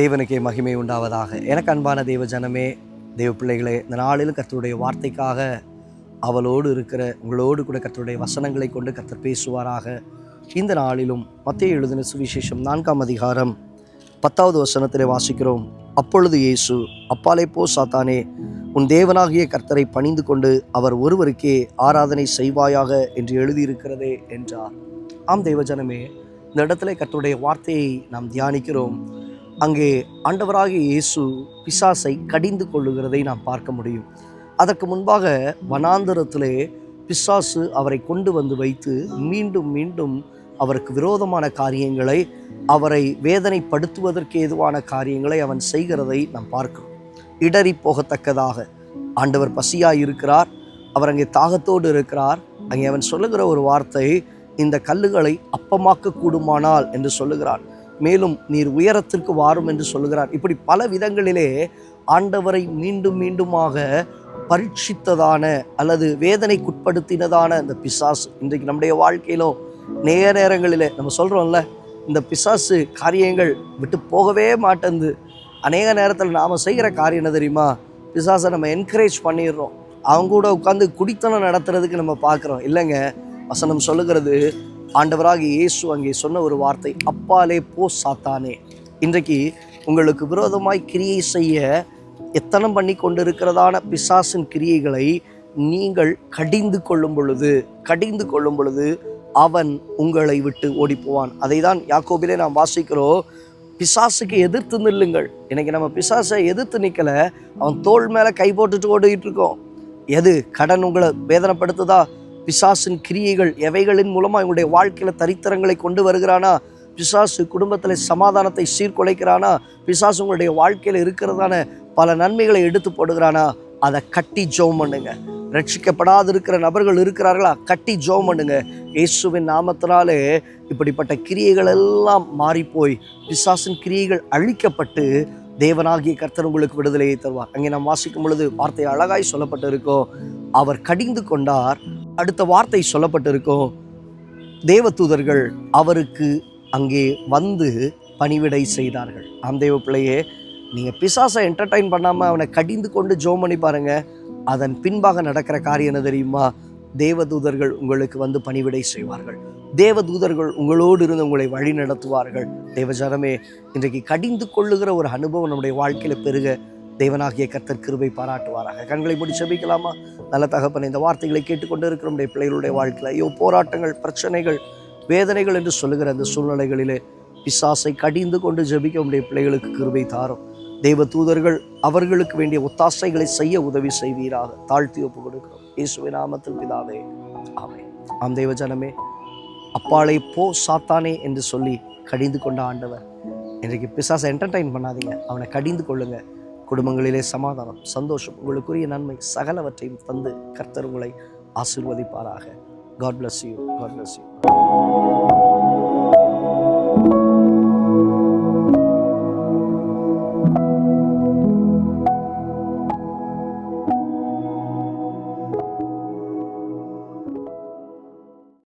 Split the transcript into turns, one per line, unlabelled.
தேவனுக்கே மகிமை உண்டாவதாக. எனக்கு அன்பான தேவ ஜனமே, தேவ பிள்ளைகளே, இந்த நாளிலும் கர்த்தருடைய வார்த்தைக்காக அவளோடு இருக்கிற உங்களோடு கூட கர்த்தருடைய வசனங்களை கொண்டு கர்த்தர் பேசுவாராக. இந்த நாளிலும் மத்தேயு எழுதின சுவிசேஷம் 4ஆம் அதிகாரம் 10வது வசனத்திலே வாசிக்கிறோம். அப்பொழுது இயேசு, அப்பாலே போ சாத்தானே, உன் தேவனாகிய கர்த்தரை பணிந்து கொண்டு அவர் ஒருவருக்கே ஆராதனை செய்வாயாக என்று எழுதியிருக்கிறதே என்றார். ஆம் தேவஜனமே, இந்த இடத்துல கர்த்தருடைய வார்த்தையை நாம் தியானிக்கிறோம். அங்கே ஆண்டவராகிய இயேசு பிசாசை கடிந்து கொள்ளுகிறதை நாம் பார்க்க முடியும். அதற்கு முன்பாக வனாந்தரத்திலே பிசாசு அவரை கொண்டு வந்து வைத்து மீண்டும் மீண்டும் அவருக்கு விரோதமான காரியங்களை, அவரை வேதனைப்படுத்துவதற்கு ஏதுவான காரியங்களை அவன் செய்கிறதை நாம் பார்க்கிறோம். இடறி போகத்தக்கதாக ஆண்டவர் பசியாய் இருக்கிறார், அவர் அங்கே தாகத்தோடு இருக்கிறார். அங்கே அவன் சொல்லுகிற ஒரு வார்த்தை, இந்த கல்லுகளை அப்பமாக்க கூடுமானால் என்று சொல்லுகிறான். மேலும் நீர் உயரத்திற்கு வாரும் என்று சொல்லுகிறார். இப்படி பல விதங்களிலே ஆண்டவரை மீண்டும் மீண்டுமாக பரீட்சித்ததான அல்லது வேதனைக்குட்படுத்தினதான இந்த பிசாசு இன்றைக்கு நம்முடைய வாழ்க்கையிலும் நேரங்களிலே நம்ம சொல்கிறோம்ல, இந்த பிசாசு காரியங்கள் விட்டு போகவே மாட்டேங்குது. அநேக நேரத்தில் நாம் செய்கிற காரியம் என்ன தெரியுமா? பிசாசை நம்ம என்கரேஜ் பண்ணிடுறோம். அவங்க கூட உட்காந்து குடித்தனம் நடத்துறதுக்கு நம்ம பார்க்குறோம். இல்லைங்க, வசனம் சொல்லுகிறது, ஆண்டவராக இயேசு அங்கே சொன்ன ஒரு வார்த்தை, அப்பாலே போ சாத்தானே. இன்றைக்கு உங்களுக்கு விரோதமாய் கிரியை செய்ய எத்தனம் பண்ணி கொண்டிருக்கிறதான பிசாசின் கிரியைகளை நீங்கள் கடிந்து கொள்ளும் பொழுது அவன் உங்களை விட்டு ஓடி போவான். அதை தான் யாக்கோபிலே நாம் வாசிக்கிறோம், பிசாசுக்கு எதிர்த்து நில்லுங்கள். இன்னைக்கு நம்ம பிசாசை எதிர்த்து நிற்கலை, அவன் தோள் மேலே கை போட்டுட்டு ஓடிட்டு இருக்கோம். எது கடன் உங்களை வேதனைப்படுத்துதா? பிசாசின் கிரியைகள் எவைகளின் மூலமாக உங்களுடைய வாழ்க்கையில் தரித்திரங்களை கொண்டு வருகிறானா? பிசாசு குடும்பத்தில் சமாதானத்தை சீர்குலைக்கிறானா? பிசாசு உங்களுடைய வாழ்க்கையில் இருக்கிறதான பல நன்மைகளை எடுத்து போடுகிறானா? அதை கட்டி ஜெபம் பண்ணுங்க. ரட்சிக்கப்படாது இருக்கிற நபர்கள் இருக்கிறார்களா? கட்டி ஜெபம் பண்ணுங்க. இயேசுவின் நாமத்தினாலே இப்படிப்பட்ட கிரியைகள் எல்லாம் மாறிப்போய் பிசாசின் கிரியைகள் அழிக்கப்பட்டு தேவனாகிய கர்த்தர் உங்களுக்கு விடுதலையை தருவார். அங்கே நாம் வாசிக்கும் பொழுது வார்த்தை அழகாய் சொல்லப்பட்டிருக்கோம், அவர் கடிந்து கொண்டார். அடுத்த வார்த்தை சொல்லப்பட்டிருக்கோம், தேவதூதர்கள் அவருக்கு அங்கே வந்து பணிவிடை செய்தார்கள். ஆம் தேவ பிள்ளையே, நீங்கள் பிசாசை என்டர்டைன் பண்ணாமல் அவனை கடிந்து கொண்டு ஜெபம் பண்ணி பாருங்கள். அதன் பின்பாக நடக்கிற காரியம் என்ன தெரியுமா? தேவதூதர்கள் உங்களுக்கு வந்து பணிவிடை செய்வார்கள். தேவதூதர்கள் உங்களோடு இருந்து உங்களை வழி நடத்துவார்கள். தேவஜனமே, இன்றைக்கு கடிந்து கொள்ளுகிற ஒரு அனுபவம் நம்முடைய வாழ்க்கையில் பெருக தேவனாகிய கர்த்தர் கிருபை பாராட்டுவாராக. கண்களை மூடி செபிக்கலாமா? நல்ல தகப்பன், இந்த வார்த்தைகளை கேட்டுக்கொண்டு இருக்கிற நம்முடைய பிள்ளைகளுடைய வாழ்க்கையில் ஐயோ போராட்டங்கள், பிரச்சனைகள், வேதனைகள் என்று சொல்லுகிற அந்த சூழ்நிலைகளிலே பிசாசை கடிந்து கொண்டு ஜெபிக்க நம்முடைய பிள்ளைகளுக்கு கிருபை தாரும். தேவ தூதர்கள் அவர்களுக்கு வேண்டிய ஒத்தாசைகளை செய்ய உதவி செய்வீராக. தாழ்த்தி ஒப்பு கொடுக்கிறோம் இயேசுவின் நாமத்தில் பிதாவே, ஆமென். ஆம் தேவ ஜனமே, அப்பாலே போ சாத்தானே என்று சொல்லி கடிந்து கொண்ட ஆண்டவர், இன்றைக்கு பிசாசை என்டர்டைன் பண்ணாதீங்க, அவனை கடிந்து கொள்ளுங்க. குடும்பங்களிலே சமாதானம், சந்தோஷம், உங்களுக்குரிய நன்மை சகலவற்றையும் தந்து கர்த்தர் உங்களை ஆசீர்வதிப்பாராக. God bless you. God bless you.